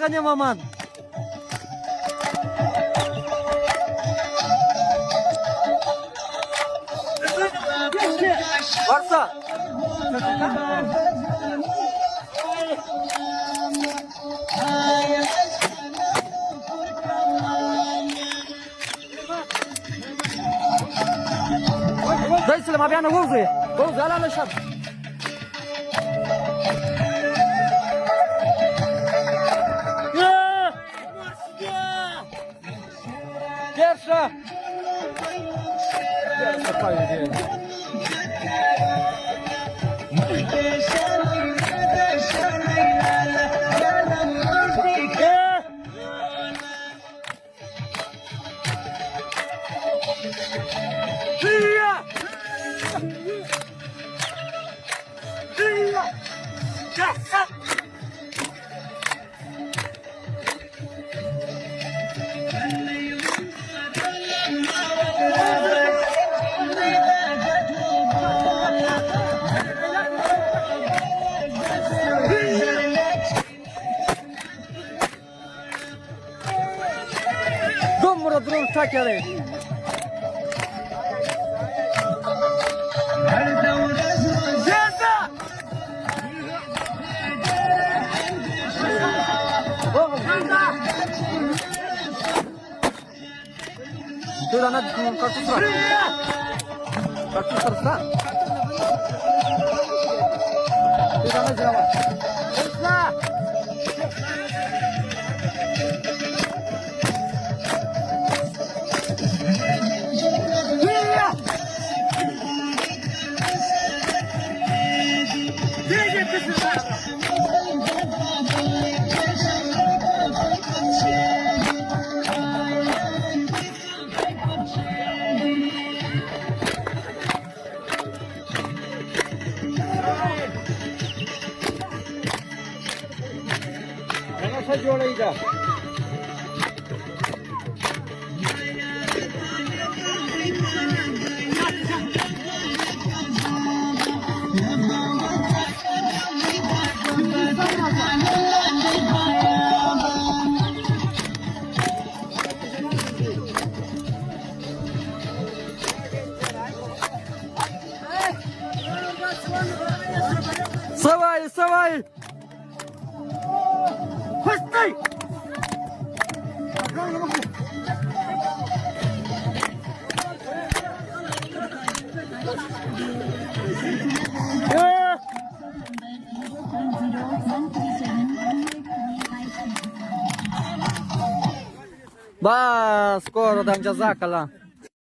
Taka nie ma man. Varsa. Dai se le ma piano così. Così alla lasciata. Pierwsza! Pierwsza fajnie dzieje. Dobro drug čakali. Tu da na kartu stran. Kartu stran. Tu da na zdrava. Stran. जोड़ेगा Sawai Sawai Hey! Bas, skoro dan jazaka la.